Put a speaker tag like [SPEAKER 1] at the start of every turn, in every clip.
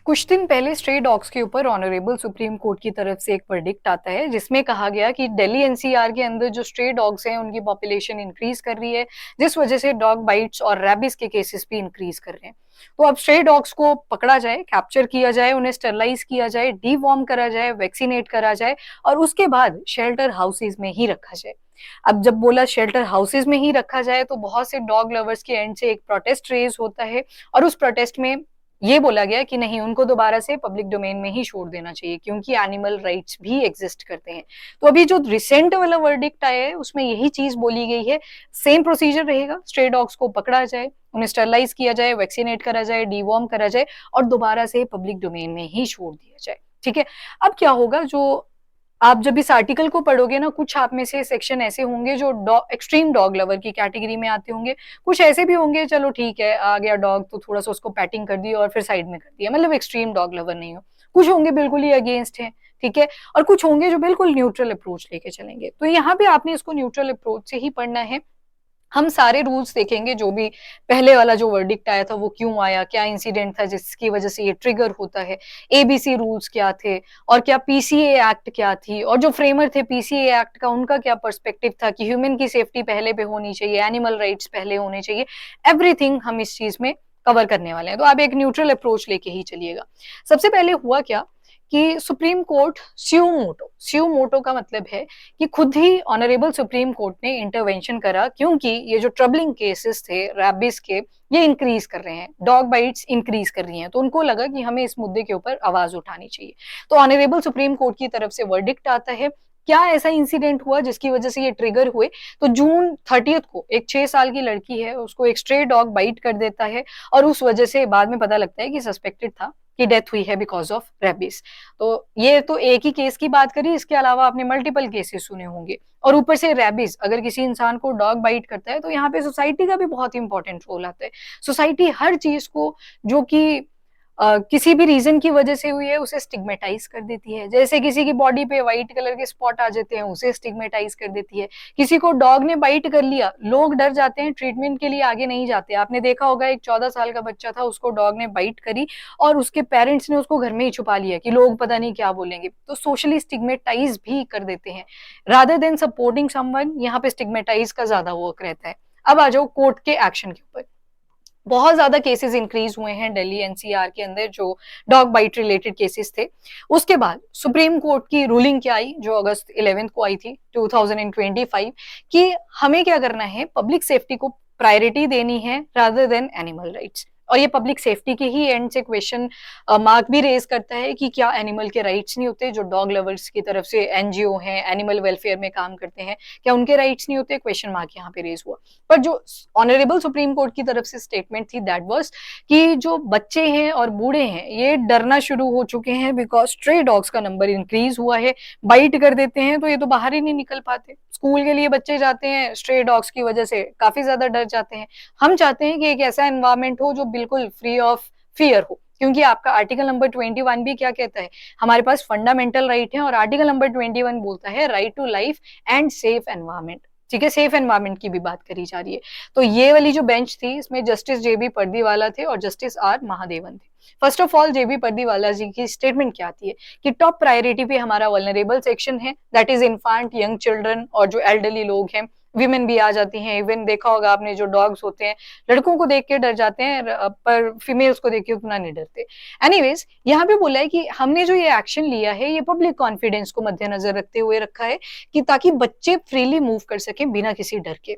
[SPEAKER 1] कुछ दिन पहले स्ट्रे डॉग्स के ऊपर ऑनरेबल सुप्रीम कोर्ट की तरफ से एक वर्डिक्ट आता है जिसमें कहा गया कि दिल्ली एनसीआर के अंदर जो स्ट्रे डॉग्स हैं उनकी पॉपुलेशन इंक्रीज कर रही है, जिस वजह से डॉग बाइट्स और रैबिस के केसेस भी इंक्रीज कर रहे हैं। तो अब स्ट्रे डॉग्स को पकड़ा जाए, कैप्चर किया जाए, उन्हें स्टरलाइज किया जाए, डीवॉर्म करा जाए, वैक्सीनेट करा जाए और उसके बाद शेल्टर हाउसेज में ही रखा जाए। अब जब बोला शेल्टर हाउसेज में ही रखा जाए तो बहुत से डॉग लवर्स के एंड से एक प्रोटेस्ट रेज होता है और उस प्रोटेस्ट में ये बोला गया कि नहीं, उनको दोबारा से पब्लिक डोमेन में ही छोड़ देना चाहिए क्योंकि एनिमल राइट्स भी एग्जिस्ट करते हैं। तो अभी जो रिसेंट वाला वर्डिक्ट आया है उसमें यही चीज बोली गई है। सेम प्रोसीजर रहेगा, स्ट्रे डॉग्स को पकड़ा जाए, उन्हें स्टरलाइज किया जाए, वैक्सीनेट करा जाए, डीवॉर्म करा जाए और दोबारा से पब्लिक डोमेन में ही छोड़ दिया जाए। ठीक है। अब क्या होगा, जो आप जब इस आर्टिकल को पढ़ोगे ना, कुछ आप में से सेक्शन ऐसे होंगे जो एक्सट्रीम डॉग लवर की कैटेगरी में आते होंगे, कुछ ऐसे भी होंगे चलो ठीक है आ गया डॉग तो थोड़ा सा उसको पैटिंग कर दी और फिर साइड में कर दिया, मतलब एक्सट्रीम डॉग लवर नहीं हो। कुछ होंगे बिल्कुल ही अगेंस्ट है, ठीक है, और कुछ होंगे जो बिल्कुल न्यूट्रल अप्रोच लेके चलेंगे। तो यहाँ पे आपने इसको न्यूट्रल अप्रोच से ही पढ़ना है। हम सारे रूल्स देखेंगे, जो भी पहले वाला जो वर्डिक्ट आया था वो क्यों आया, क्या इंसिडेंट था जिसकी वजह से ये ट्रिगर होता है, एबीसी रूल्स क्या थे और क्या पीसीए एक्ट क्या थी, और जो फ्रेमर थे पीसीए एक्ट का उनका क्या पर्सपेक्टिव था कि ह्यूमन की सेफ्टी पहले पे होनी चाहिए, एनिमल राइट्स पहले होने चाहिए। एवरीथिंग हम इस चीज में कवर करने वाले हैं, तो आप एक न्यूट्रल अप्रोच लेके ही चलिएगा। सबसे पहले हुआ क्या कि सुप्रीम कोर्ट स्यू मोटो का मतलब है कि खुद ही ऑनरेबल सुप्रीम कोर्ट ने इंटरवेंशन करा, क्योंकि ये जो ट्रबलिंग केसेस थे रैबिस के, ये इंक्रीज कर रहे हैं, डॉग बाइट्स इंक्रीज कर रही हैं, तो उनको लगा कि हमें इस मुद्दे के ऊपर आवाज उठानी चाहिए। तो ऑनरेबल सुप्रीम कोर्ट की तरफ से वर्डिक्ट आता है। क्या ऐसा इंसिडेंट हुआ जिसकी वजह से ये ट्रिगर हुए? तो जून 30 को एक 6 साल की लड़की है, उसको एक स्ट्रे डॉग बाइट कर देता है और उस वजह से बाद में पता लगता है कि सस्पेक्टेड था कि डेथ हुई है बिकॉज ऑफ रेबिस। तो ये तो एक ही केस की बात करी, इसके अलावा आपने मल्टीपल केसेस सुने होंगे। और ऊपर से रेबिस अगर किसी इंसान को डॉग बाइट करता है तो यहाँ पे सोसाइटी का भी बहुत इंपॉर्टेंट रोल आता है। सोसाइटी हर चीज को जो कि किसी भी रीजन की वजह से हुई है उसे स्टिग्मेटाइज कर देती है। जैसे किसी की बॉडी पे व्हाइट कलर के स्पॉट आ जाते हैं, उसे स्टिग्मेटाइज कर देती है। किसी को डॉग ने बाइट कर लिया, लोग डर जाते हैं, ट्रीटमेंट के लिए आगे नहीं जाते। आपने देखा होगा एक 14 साल का बच्चा था, उसको डॉग ने बाइट करी और उसके पेरेंट्स ने उसको घर में ही छुपा लिया कि लोग पता नहीं क्या बोलेंगे। तो सोशली स्टिग्मेटाइज भी कर देते हैं रादर देन सपोर्टिंग समवन। यहाँ पे स्टिग्मेटाइज का ज्यादा वर्क रहता है। अब आ जाओ कोर्ट के एक्शन के ऊपर। बहुत ज्यादा केसेस इंक्रीज हुए हैं दिल्ली एनसीआर के अंदर, जो डॉग बाइट रिलेटेड केसेस थे। उसके बाद सुप्रीम कोर्ट की रूलिंग क्या आई, जो अगस्त 11 को आई थी 2025, कि हमें क्या करना है, पब्लिक सेफ्टी को प्रायोरिटी देनी है रादर देन एनिमल राइट्स। और ये पब्लिक सेफ्टी के ही एंड से क्वेश्चन मार्क भी रेज करता है कि क्या एनिमल के राइट्स नहीं होते? जो डॉग लवर्स की तरफ से एनजीओ हैं, एनिमल वेलफेयर में काम करते हैं, क्या उनके राइट्स नहीं होते? क्वेश्चन मार्क यहाँ पे रेज हुआ। पर जो ऑनरेबल सुप्रीम कोर्ट की तरफ से स्टेटमेंट थी दैट वाज कि जो बच्चे हैं और बूढ़े हैं ये डरना शुरू हो चुके हैं बिकॉज स्ट्रे डॉग्स का नंबर इंक्रीज हुआ है। बाइट कर देते हैं तो ये तो बाहर ही नहीं निकल पाते, स्कूल के लिए बच्चे जाते हैं स्ट्रे डॉग्स की वजह से काफी ज्यादा डर जाते हैं। हम चाहते हैं कि एक ऐसा एनवायरमेंट हो जो बिल्कुल फ्री ऑफ फियर हो, क्योंकि आपका आर्टिकल नंबर 21 भी क्या कहता है, हमारे पास फंडामेंटल राइट है और आर्टिकल नंबर 21 बोलता है right to life and safe environment. ठीक है, सेफ एनवायरमेंट की भी बात करी जा रही है। तो ये वाली जो बेंच थी इसमें जस्टिस जेबी पर्दीवाला थे और जस्टिस आर महादेवन थे। फर्स्ट ऑफ ऑल जेबी पर्दीवाला जी की स्टेटमेंट क्या आती है कि टॉप प्रायोरिटी पे हमारा वल्नरेबल सेक्शन है, दैट इज इन्फांट, यंग चिल्ड्रन और जो एल्डरली लोग हैं, विमेन भी आ जाती हैं। इवन देखा होगा आपने जो डॉग्स होते हैं लड़कों को देख के डर जाते हैं पर फीमेल्स को देख के उतना नहीं डरते। एनीवेज यहाँ पे बोला है कि हमने जो ये एक्शन लिया है ये पब्लिक कॉन्फिडेंस को मद्देनजर रखते हुए रखा है कि ताकि बच्चे फ्रीली मूव कर सकें बिना किसी डर के।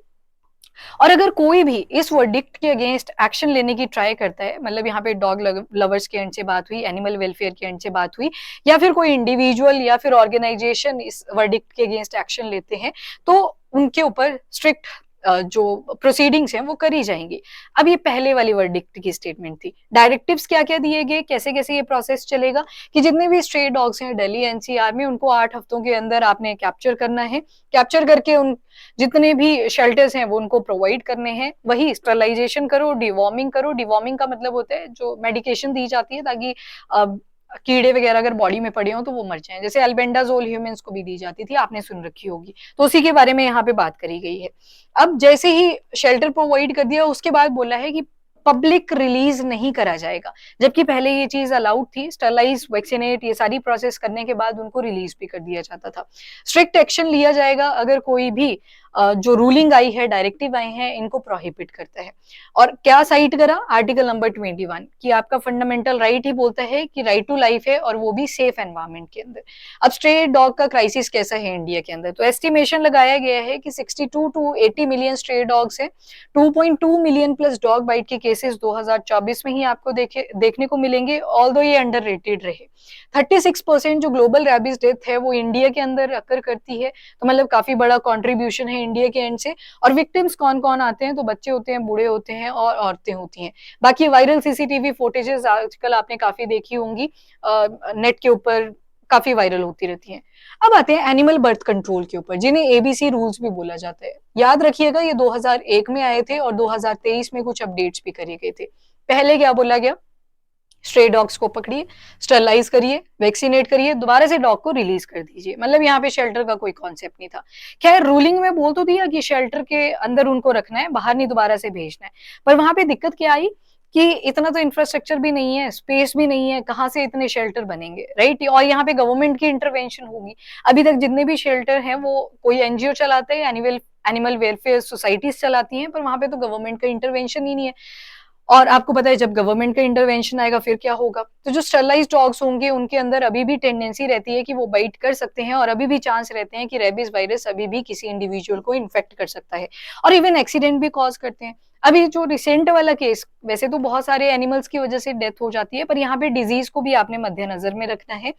[SPEAKER 1] और अगर कोई भी इस वर्डिक्ट के अगेंस्ट एक्शन लेने की ट्राई करता है, मतलब यहाँ पे डॉग लवर्स के एंड से बात हुई, एनिमल वेलफेयर के एंड से बात हुई, या फिर कोई इंडिविजुअल या फिर ऑर्गेनाइजेशन इस वर्डिक्ट के अगेंस्ट एक्शन लेते हैं तो उनके ऊपर स्ट्रिक्ट जो प्रोसीडिंग्स हैं वो करी जाएंगी। अब ये पहले वाली वर्डिक्ट की स्टेटमेंट थी। डायरेक्टिव्स क्या क्या दिए गए, कैसे कैसे ये प्रोसेस चलेगा, कि जितने भी स्ट्रे डॉग्स हैं दिल्ली एनसीआर में उनको 8 हफ्तों के अंदर आपने कैप्चर करना है। कैप्चर करके उन जितने भी शेल्टर्स हैं वो उनको प्रोवाइड करने हैं। वही स्टरलाइजेशन करो, डिवॉर्मिंग करो। डिवॉर्मिंग का मतलब होता है जो मेडिकेशन दी जाती है ताकि कीड़े वगैरह अगर बॉडी में पड़े हो तो वो मर जाएं, जैसे अल्बेंडाजोल ह्यूमंस को भी दी जाती थी, आपने सुन रखी होगी, तो उसी के बारे में यहाँ पे बात करी गई है। अब जैसे ही शेल्टर प्रोवाइड कर दिया उसके बाद बोला है कि पब्लिक रिलीज नहीं करा जाएगा, जबकि पहले ये चीज अलाउड थी। स्टरलाइज, वैक्सीनेट, ये सारी प्रोसेस करने के बाद उनको रिलीज भी कर दिया जाता था। स्ट्रिक्ट एक्शन लिया जाएगा अगर कोई भी जो रूलिंग आई है, डायरेक्टिव आए हैं, इनको प्रोहिबिट करता है। और क्या साइट करा, आर्टिकल नंबर 21 कि आपका फंडामेंटल राइट ही बोलता है कि राइट टू लाइफ है, और वो भी सेफ एनवायरमेंट के अंदर। अब स्ट्रे डॉग का क्राइसिस कैसा है इंडिया के अंदर, तो एस्टिमेशन लगाया गया है कि 62 टू 80 मिलियन स्ट्रे डॉग्स हैं। 2.2 मिलियन प्लस डॉग बाइट के केसेस 2024 में ही आपको देखने को मिलेंगे, ऑल्दो ये अंडर रेटेड रहे। 36% जो ग्लोबल रैबिस डेथ है वो इंडिया के अंदर अकर करती है, तो मतलब काफी बड़ा कॉन्ट्रीब्यूशन है इंडिया के एंड से। और विक्टिम्स कौन कौन आते हैं, तो बच्चे होते हैं, बूढ़े होते हैं और औरतें होती हैं। बाकी वायरल सीसीटीवी फुटेजेस आजकल आपने काफी देखी होंगी, नेट के ऊपर काफी वायरल होती रहती हैं। अब आते हैं एनिमल बर्थ कंट्रोल के ऊपर, जिन्हें एबीसी रूल्स भी बोला जाता है। याद रखिएगा ये 2001 में आए थे और 2023 में कुछ अपडेट्स भी करे गए थे। पहले क्या बोला गया, स्ट्रे डॉग्स को पकड़िए, स्टरलाइज करिए, वैक्सीनेट करिए, दोबारा से डॉग को रिलीज कर दीजिए। मतलब यहाँ पे शेल्टर का कोई कॉन्सेप्ट नहीं था। खैर रूलिंग में बोल तो दिया कि शेल्टर के अंदर उनको रखना है, बाहर नहीं दोबारा से भेजना है। पर वहां पे दिक्कत क्या आई कि इतना तो इंफ्रास्ट्रक्चर भी नहीं है, स्पेस भी नहीं है, कहाँ से इतने शेल्टर बनेंगे, राइट। और यहाँ पे गवर्नमेंट की इंटरवेंशन होगी। अभी तक जितने भी शेल्टर हैं वो कोई एनजीओ चलाते हैं, एनिमल वेलफेयर सोसाइटीज चलाती हैं, पर वहां पे तो गवर्नमेंट का इंटरवेंशन ही नहीं है। और आपको पता है जब गवर्नमेंट का इंटरवेंशन आएगा फिर क्या होगा, तो जो स्टरलाइज डॉग्स होंगे उनके अंदर अभी भी टेंडेंसी रहती है कि वो बाइट कर सकते हैं, और अभी भी चांस रहते हैं कि रेबीज वायरस अभी भी किसी इंडिविजुअल को इन्फेक्ट कर सकता है, और इवन एक्सीडेंट भी कॉज करते हैं। अभी जो रिसेंट वाला केस, वैसे तो बहुत सारे एनिमल्स की वजह से डेथ हो जाती है, पर यहाँ पे डिजीज को भी आपने मद्देनजर में रखना है।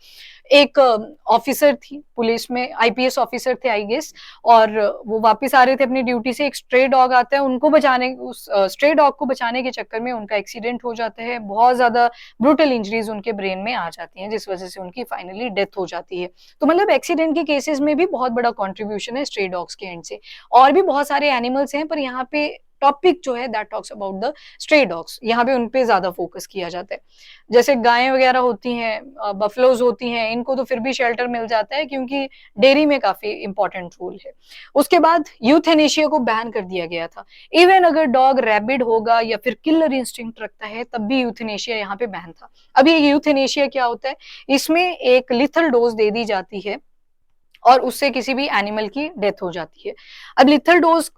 [SPEAKER 1] एक ऑफिसर थी पुलिस में, आईपीएस ऑफिसर थे आई गेस, और वो वापस आ रहे थे अपनी ड्यूटी से, एक स्ट्रे डॉग आता है उनको बचाने, उस स्ट्रे डॉग को बचाने के चक्कर में उनका एक्सीडेंट हो जाता है। बहुत ज्यादा ब्रूटल इंजरीज उनके ब्रेन में आ जाती हैं, जिस वजह से उनकी फाइनली डेथ हो जाती है। तो मतलब एक्सीडेंट के केसेस में भी बहुत बड़ा कॉन्ट्रीब्यूशन है स्ट्रे डॉग्स के एंड से। और भी बहुत सारे एनिमल्स हैं, पर यहाँ पे टॉपिक जो है that talks about the stray dogs, यहाँ पे उनपे ज्यादा फोकस किया जाता है। जैसे गायें वगैरह होती हैं, बफलोज होती हैं, इनको तो फिर भी शेल्टर मिल जाता है क्योंकि डेयरी में काफी इंपॉर्टेंट रोल है। उसके बाद यूथेनेशिया को बैन कर दिया गया था। इवन अगर डॉग रैबिड होगा या फिर किलर इंस्टिंक्ट रखता है तब भी यूथेनेशिया यहाँ पे बैन था। अब ये यूथेनेशिया क्या होता है, इसमें एक लिथल डोज दे दी जाती है और उससे किसी भी एनिमल की डेथ हो जाती है। अब लिथल डोज,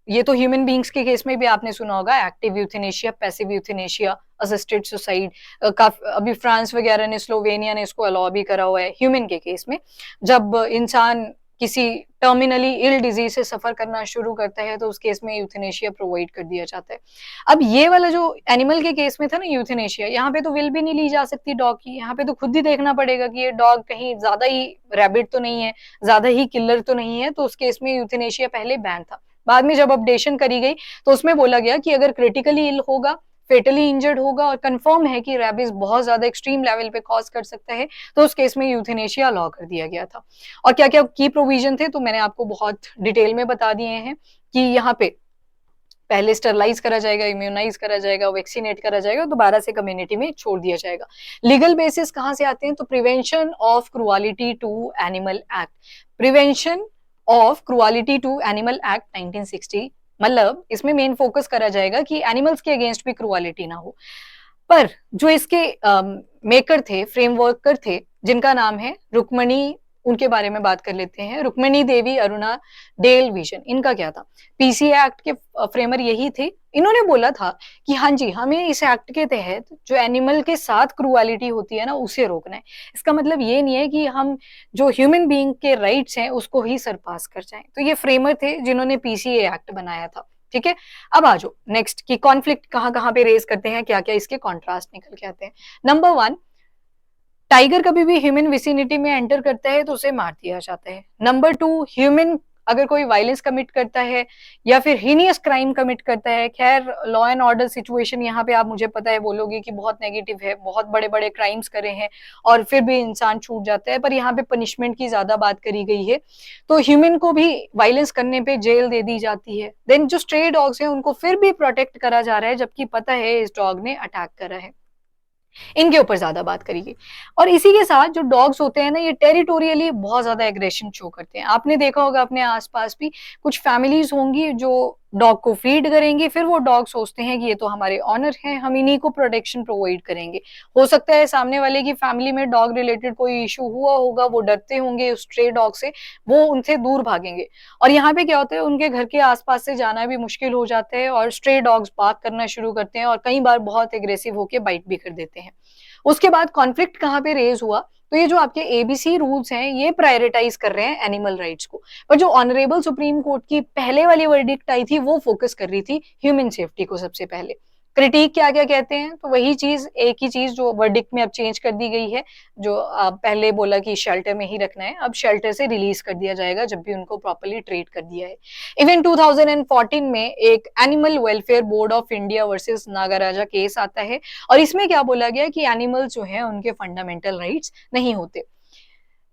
[SPEAKER 1] ये तो ह्यूमन बींग्स के केस में भी आपने सुना होगा, active euthanasia, passive euthanasia, assisted suicide. अभी फ्रांस वगैरह ने, स्लोवेनिया ने इसको अलाउ भी करा हुआ है ह्यूमन के केस में। जब इंसान किसी टर्मिनली इल डिजीज से सफर करना शुरू करता है तो उस केस में यूथेनेशिया प्रोवाइड कर दिया जाता है। अब ये वाला जो एनिमल के केस में था ना यूथेनेशिया, यहाँ पे तो विल भी नहीं ली जा सकती डॉग की, यहाँ पे तो खुद ही देखना पड़ेगा कि ये डॉग कहीं ज्यादा ही रैबिट तो नहीं है, ज्यादा ही किलर तो नहीं है, तो उस केस में यूथेनेशिया पहले बैन था। बाद में जब अपडेशन करी गई तो उसमें बोला गया कि अगर क्रिटिकली इल होगा, फेटली इंजर्ड होगा और कंफर्म है कि रैबिस बहुत ज्यादा एक्सट्रीम लेवल पे कॉज कर सकता है, तो उस केस में यूथेनेशिया अलाउ कर दिया गया था। और क्या क्या की प्रोविजन थे तो मैंने आपको बहुत डिटेल में बता दिए हैं कि यहाँ पे पहले स्टरलाइज करा जाएगा, इम्यूनाइज करा जाएगा, वैक्सीनेट करा जाएगा, दोबारा से कम्युनिटी में छोड़ दिया जाएगा। लीगल बेसिस कहाँ से आते हैं, तो prevention of cruelty to animal act, prevention of cruelty to animal act 1960। मतलब इसमें मेन फोकस करा जाएगा कि एनिमल्स के अगेंस्ट भी क्रुअलिटी ना हो। पर जो इसके मेकर थे, फ्रेमवर्कर थे, जिनका नाम है रुक्मणी, उनके बारे में बात कर लेते हैं। रुक्मणी देवी अरुणा डेल विजन, इनका क्या था, पीसीए एक्ट के फ्रेमर यही थे। इन्होंने बोला था कि हाँ जी, हमें इस एक्ट के तहत जो एनिमल के साथ क्रूअलिटी होती है ना उसे रोकना है। इसका मतलब ये नहीं है कि हम जो ह्यूमन बीइंग के राइट्स हैं उसको ही सरपास कर जाएं। तो ये फ्रेमर थे जिन्होंने पीसीए एक्ट बनाया था। ठीक है, अब आ जाओ नेक्स्ट की कॉन्फ्लिक्ट कहाँ कहाँ पे रेज करते हैं, क्या क्या इसके कॉन्ट्रास्ट निकल के आते हैं। नंबर 1, टाइगर कभी भी ह्यूमन विसिनिटी में एंटर करता है तो उसे मार दिया जाता है। नंबर 2, ह्यूमन अगर कोई वायलेंस कमिट करता है या फिर हीनियस क्राइम कमिट करता है, खैर लॉ एंड ऑर्डर सिचुएशन यहाँ पे आप मुझे पता है बोलोगे कि बहुत नेगेटिव है, बहुत बड़े बड़े क्राइम्स करे हैं और फिर भी इंसान छूट जाता है, पर यहाँ पे पनिशमेंट की ज्यादा बात करी गई है। तो ह्यूमन को भी वायलेंस करने पे जेल दे दी जाती है। देन जो स्ट्रे डॉग्स हैं उनको फिर भी प्रोटेक्ट करा जा रहा है, जबकि पता है इस डॉग ने अटैक करा है। इनके ऊपर ज्यादा बात करेगी। और इसी के साथ जो डॉग्स होते हैं ना, ये टेरिटोरियली बहुत ज्यादा एग्रेशन शो करते हैं। आपने देखा होगा अपने आसपास भी कुछ फैमिलीज होंगी जो डॉग को फीड करेंगे, फिर वो डॉग सोचते हैं कि ये तो हमारे ऑनर हैं, हम इन्हीं को प्रोटेक्शन प्रोवाइड करेंगे। हो सकता है सामने वाले की फैमिली में डॉग रिलेटेड कोई इशू हुआ होगा, वो डरते होंगे उस स्ट्रे डॉग से, वो उनसे दूर भागेंगे। और यहाँ पे क्या होता है, उनके घर के आसपास से जाना भी मुश्किल हो जाता है और स्ट्रे डॉग्स बार्क करना शुरू करते हैं और कई बार बहुत एग्रेसिव होकर बाइट भी कर देते हैं। उसके बाद कॉन्फ्लिक्ट कहाँ पे रेज हुआ, तो ये जो आपके एबीसी रूल्स हैं ये प्रायोरिटाइज कर रहे हैं एनिमल राइट्स को, पर जो ऑनरेबल सुप्रीम कोर्ट की पहले वाली वर्डिक्ट आई थी वो फोकस कर रही थी ह्यूमन सेफ्टी को सबसे पहले। क्रिटिक क्या क्या कहते हैं, तो वही चीज, एक ही चीज जो वर्डिक्ट में अब चेंज कर दी गई है। जो पहले बोला कि शेल्टर में ही रखना है, अब शेल्टर से रिलीज कर दिया जाएगा जब भी उनको प्रॉपर्ली ट्रीट कर दिया है। इवन 2014 में एक animal welfare board of India versus Nagaraja case आता है और इसमें क्या बोला गया कि एनिमल जो है उनके फंडामेंटल राइट्स नहीं होते।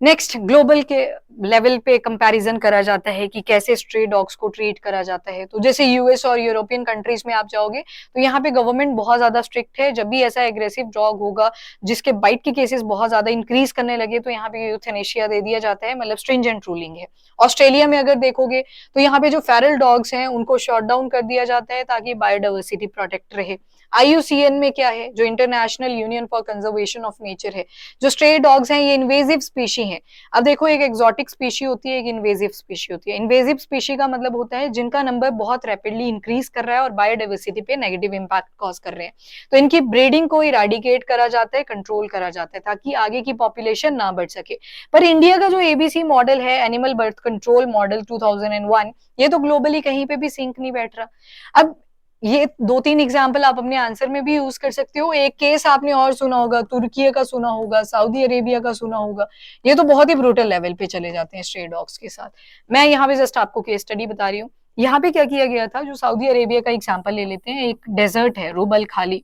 [SPEAKER 1] नेक्स्ट, ग्लोबल के लेवल पे कंपैरिजन करा जाता है कि कैसे स्ट्रे डॉग्स को ट्रीट करा जाता है। तो जैसे यूएस और यूरोपियन कंट्रीज में आप जाओगे तो यहाँ पे गवर्नमेंट बहुत ज्यादा स्ट्रिक्ट है। जब भी ऐसा एग्रेसिव डॉग होगा जिसके बाइट के केसेस बहुत ज्यादा इंक्रीज करने लगे तो यहाँ पे यूथेनेशिया दे दिया जाता है, मतलब स्ट्रिंजेंट रूलिंग है। ऑस्ट्रेलिया में अगर देखोगे तो यहाँ पे जो फेरल डॉग्स हैं उनको शॉट डाउन कर दिया जाता है ताकि बायोडाइवर्सिटी प्रोटेक्ट रहे। आईयूसीएन में क्या है, जो international union for conservation of nature है, जो स्ट्रे डॉग्स हैं ये इन्वेजिव स्पीशी हैं। अब देखो, एक एक्सोटिक स्पीशी होती है, एक इन्वेजिव स्पीशी होती है। इन्वेजिव स्पीशी का मतलब होता है जिनका नंबर बहुत रैपिडली इंक्रीज कर रहा है और बायोडाइवर्सिटी पे नेगेटिव इंपैक्ट कॉज कर रहे हैं। तो इनकी ब्रीडिंग को इराडिकेट करा जाता है, कंट्रोल करा जाता है ताकि आगे की पॉपुलेशन ना बढ़ सके। पर इंडिया का जो एबीसी मॉडल है, एनिमल बर्थ कंट्रोल मॉडल 2001, ये तो ग्लोबली कहीं पे भी सिंक नहीं बैठ रहा। अब ये 2-3 एग्जाम्पल आप अपने आंसर में भी यूज कर सकते हो। एक केस आपने और सुना होगा, तुर्की का सुना होगा, सऊदी अरेबिया का सुना होगा। ये तो बहुत ही ब्रूटल लेवल पे चले जाते हैं स्ट्रे डॉग्स के साथ। मैं यहाँ पे जस्ट आपको केस स्टडी बता रही हूँ। यहाँ पे क्या किया गया था, जो सऊदी अरेबिया का एग्जाम्पल ले लेते हैं। एक डेजर्ट है रुबल खाली।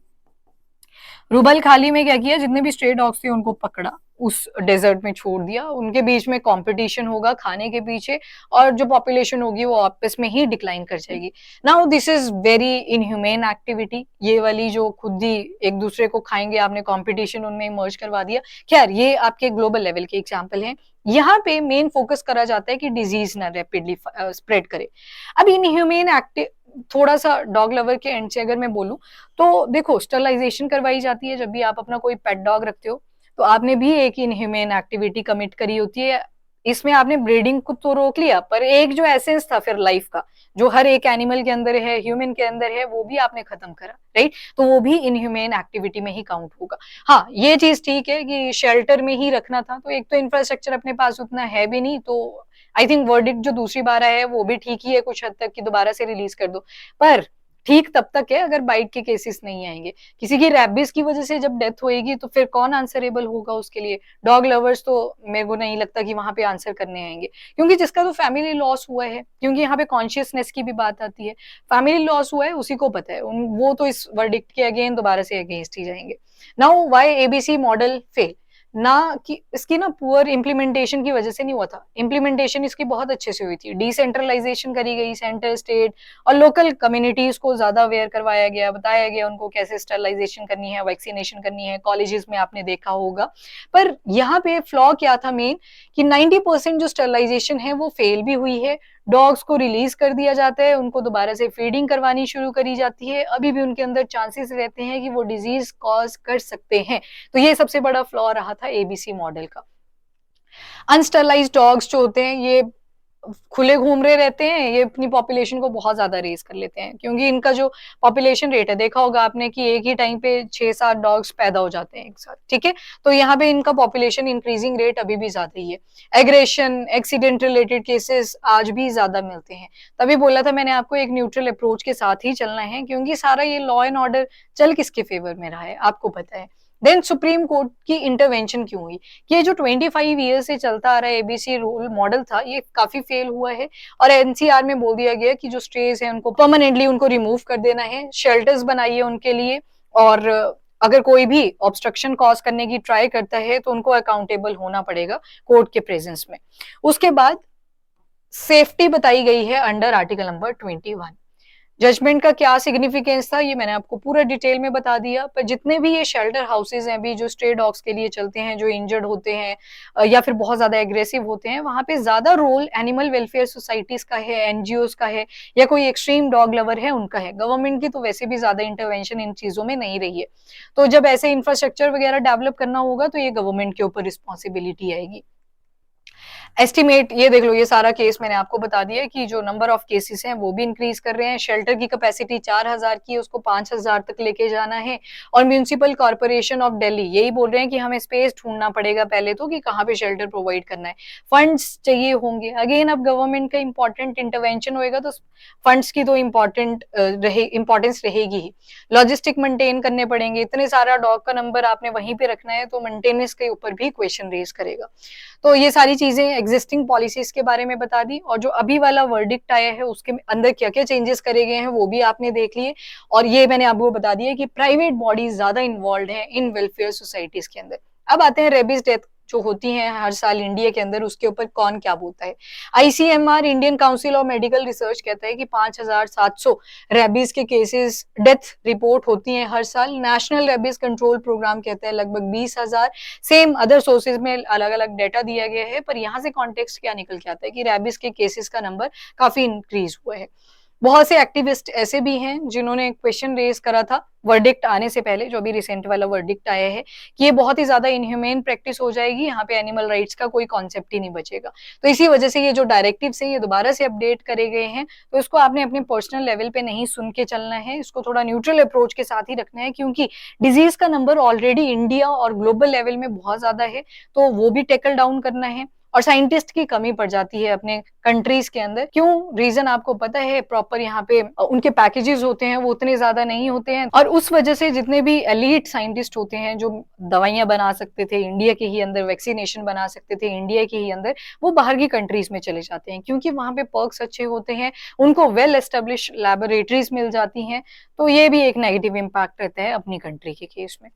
[SPEAKER 1] रुबल खाली में क्या किया, जितने भी स्ट्रे डॉग्स थे उनको पकड़ा, उस डेजर्ट में छोड़ दिया। उनके बीच में कंपटीशन होगा खाने के पीछे और जो पॉपुलेशन होगी वो आपस में ही डिक्लाइन कर जाएगी। Now this is very inhumane activity. ये वाली जो खुद ही एक दूसरे को खाएंगे, आपने कंपटीशन उनमें इमर्ज करवा दिया। खैर, ये आपके ग्लोबल लेवल के एग्जाम्पल हैं। यहाँ पे मेन फोकस करा जाता है कि डिजीज ना रैपिडली स्प्रेड करे। अब इनह्यूमेन एक्टिव, थोड़ा सा डॉग लवर के एंड से अगर मैं बोलूं तो देखो, स्टरलाइजेशन करवाई जाती है जब भी आप अपना कोई पेट डॉग रखते हो, तो आपने भी एक इनह्यूमेन एक्टिविटी कमिट करी होती है। इसमें आपने ब्रीडिंग को तो रोक लिया, पर एक जो एसेंस था फिर लाइफ का, जो हर एक एनिमल के अंदर है, ह्यूमन के अंदर है, वो भी आपने खत्म करा, राइट? तो वो भी इनह्यूमेन एक्टिविटी में ही काउंट होगा। हाँ, ये चीज ठीक है कि शेल्टर में ही रखना था, तो एक तो इंफ्रास्ट्रक्चर अपने पास उतना है भी नहीं, तो आई थिंक वर्डिक्ट जो दूसरी बार आया है वो भी ठीक ही है कुछ हद तक, कि दोबारा से रिलीज कर दो। पर ठीक तब तक है अगर बाइट के केसेस नहीं आएंगे। किसी की रैबिस की वजह से जब डेथ होएगी तो फिर कौन आंसरेबल होगा उसके लिए? डॉग लवर्स तो मेरे को नहीं लगता कि वहां पे आंसर करने आएंगे, क्योंकि जिसका तो फैमिली लॉस हुआ है, क्योंकि यहाँ पे कॉन्शियसनेस की भी बात आती है। फैमिली लॉस हुआ है उसी को पता है, वो तो इस वर्डिक्ट के अगेन दोबारा से अगेंस्ट ही जाएंगे। Now why ABC model fail? ना कि इसकी ना पुअर इम्प्लीमेंटेशन की वजह से नहीं हुआ था, इम्प्लीमेंटेशन इसकी बहुत अच्छे से हुई थी। डिसेंट्रलाइजेशन करी गई, सेंटर, स्टेट और लोकल कम्युनिटीज को ज्यादा अवेयर करवाया गया, बताया गया उनको कैसे स्टरलाइजेशन करनी है, वैक्सीनेशन करनी है। कॉलेजेस में आपने देखा होगा। पर यहाँ पे फ्लॉ क्या था मेन, कि 90% जो स्टरलाइजेशन है वो फेल भी हुई है। डॉग्स को रिलीज कर दिया जाता है, उनको दोबारा से फीडिंग करवानी शुरू करी जाती है, अभी भी उनके अंदर चांसेस रहते हैं कि वो डिजीज कॉज कर सकते हैं। तो ये सबसे बड़ा फ्लॉ रहा था एबीसी मॉडल का। अनस्टरलाइज्ड डॉग्स जो होते हैं ये खुले घूम रहे रहते हैं, ये अपनी पॉपुलेशन को बहुत ज्यादा रेज कर लेते हैं, क्योंकि इनका जो पॉपुलेशन रेट है, देखा होगा आपने कि एक ही टाइम पे 6-7 डॉग्स पैदा हो जाते हैं एक साथ, ठीक है? तो यहाँ पे इनका पॉपुलेशन इंक्रीजिंग रेट अभी भी ज्यादा ही है। एग्रेशन, एक्सीडेंट रिलेटेड केसेस आज भी ज्यादा मिलते हैं। तभी बोला था मैंने आपको, एक न्यूट्रल अप्रोच के साथ ही चलना है, क्योंकि सारा ये लॉ एंड ऑर्डर चल किसके फेवर में रहा है आपको पता है। देन सुप्रीम कोर्ट की इंटरवेंशन क्यों हुई? ये जो 25 ईयर से चलता आ रहा है एबीसी रूल मॉडल था, ये काफी फेल हुआ है और एनसीआर में बोल दिया गया कि जो स्ट्रेज है उनको परमानेंटली उनको रिमूव कर देना है, शेल्टर्स बनाइए उनके लिए, और अगर कोई भी ऑब्स्ट्रक्शन कॉज करने की ट्राई करता है तो उनको अकाउंटेबल होना पड़ेगा कोर्ट के प्रेजेंस में। उसके बाद सेफ्टी बताई गई है अंडर आर्टिकल नंबर 21। जजमेंट का क्या सिग्निफिकेंस था ये मैंने आपको पूरा डिटेल में बता दिया। पर जितने भी ये शेल्टर हाउसेज हैं अभी जो स्ट्रे डॉग्स के लिए चलते हैं, जो इंजर्ड होते हैं या फिर बहुत ज्यादा एग्रेसिव होते हैं, वहां पे ज्यादा रोल एनिमल वेलफेयर सोसाइटीज का है, एनजीओज का है, या कोई एक्सट्रीम डॉग लवर है उनका है। गवर्नमेंट की तो वैसे भी ज्यादा इंटरवेंशन इन चीजों में नहीं रही है। तो जब ऐसे इंफ्रास्ट्रक्चर वगैरह डेवलप करना होगा तो ये गवर्नमेंट के ऊपर रिस्पॉन्सिबिलिटी आएगी। एस्टिमेट ये देख लो, ये सारा केस मैंने आपको बता दिया कि जो नंबर ऑफ केसेस हैं वो भी इंक्रीज कर रहे हैं। शेल्टर की कैपेसिटी 4000 की है, उसको 5000 तक लेके जाना है। और म्यूनिसिपल कॉर्पोरेशन ऑफ दिल्ली यही बोल रहे हैं कि हमें स्पेस ढूंढना पड़ेगा पहले तो, कि कहाँ पे शेल्टर प्रोवाइड करना है। फंड्स चाहिए होंगे, अगेन अब गवर्नमेंट का इंपॉर्टेंट इंटरवेंशन होएगा तो फंड्स की तो इंपॉर्टेंस रहेगी ही। लॉजिस्टिक मेंटेन करने पड़ेंगे, इतने सारा डॉग का नंबर आपने वहीं पे रखना है तो मेंटेनेंस के ऊपर भी क्वेश्चन रेज करेगा। तो ये सारी चीजें एग्जिस्टिंग पॉलिसीज के बारे में बता दी, और जो अभी वाला वर्डिक्ट आया है उसके अंदर क्या क्या चेंजेस करे गए हैं वो भी आपने देख लिए। और ये मैंने आपको बता दिया कि प्राइवेट बॉडीज ज्यादा इन्वॉल्व है इन वेलफेयर सोसाइटीज के अंदर। अब आते हैं रेबीज डेथ जो होती हैं हर साल इंडिया के अंदर, उसके ऊपर कौन क्या बोलता है। ICMR Indian council of medical research कहता है कि 5700 रेबीज के केसेस डेथ रिपोर्ट होती हैं हर साल। नेशनल रेबीज कंट्रोल प्रोग्राम कहता है लगभग 20,000। सेम अदर सोर्सेज में अलग अलग डेटा दिया गया है, पर यहाँ से कॉन्टेक्स्ट क्या निकल के आता है कि रेबीज के केसेस का नंबर काफी इंक्रीज हुआ है। बहुत से एक्टिविस्ट ऐसे भी हैं जिन्होंने क्वेश्चन रेज करा था वर्डिक्ट आने से पहले, जो भी रिसेंट वाला वर्डिक्ट आया है, कि ये बहुत ही ज्यादा इनह्यूमेन प्रैक्टिस हो जाएगी, यहाँ पे एनिमल राइट्स का कोई कॉन्सेप्ट ही नहीं बचेगा। तो इसी वजह से ये जो डायरेक्टिव्स हैं ये दोबारा से अपडेट करे गए हैं। तो इसको आपने अपने पर्सनल लेवल पे नहीं सुन के चलना है, इसको थोड़ा न्यूट्रल अप्रोच के साथ ही रखना है, क्योंकि डिजीज का नंबर ऑलरेडी इंडिया और ग्लोबल लेवल में बहुत ज्यादा है, तो वो भी टेकल डाउन करना है। और साइंटिस्ट की कमी पड़ जाती है अपने कंट्रीज के अंदर। क्यों? रीजन आपको पता है, प्रॉपर यहाँ पे उनके पैकेजेस होते हैं वो उतने ज्यादा नहीं होते हैं, और उस वजह से जितने भी एलीट साइंटिस्ट होते हैं जो दवाइयां बना सकते थे इंडिया के ही अंदर, वैक्सीनेशन बना सकते थे इंडिया के ही अंदर, वो बाहर की कंट्रीज में चले जाते हैं, क्योंकि वहां पे पर्क्स अच्छे होते हैं, उनको वेल एस्टेब्लिश लैबोरेटरीज मिल जाती हैं। तो ये भी एक नेगेटिव इम्पैक्ट रहता है अपनी कंट्री के केस में।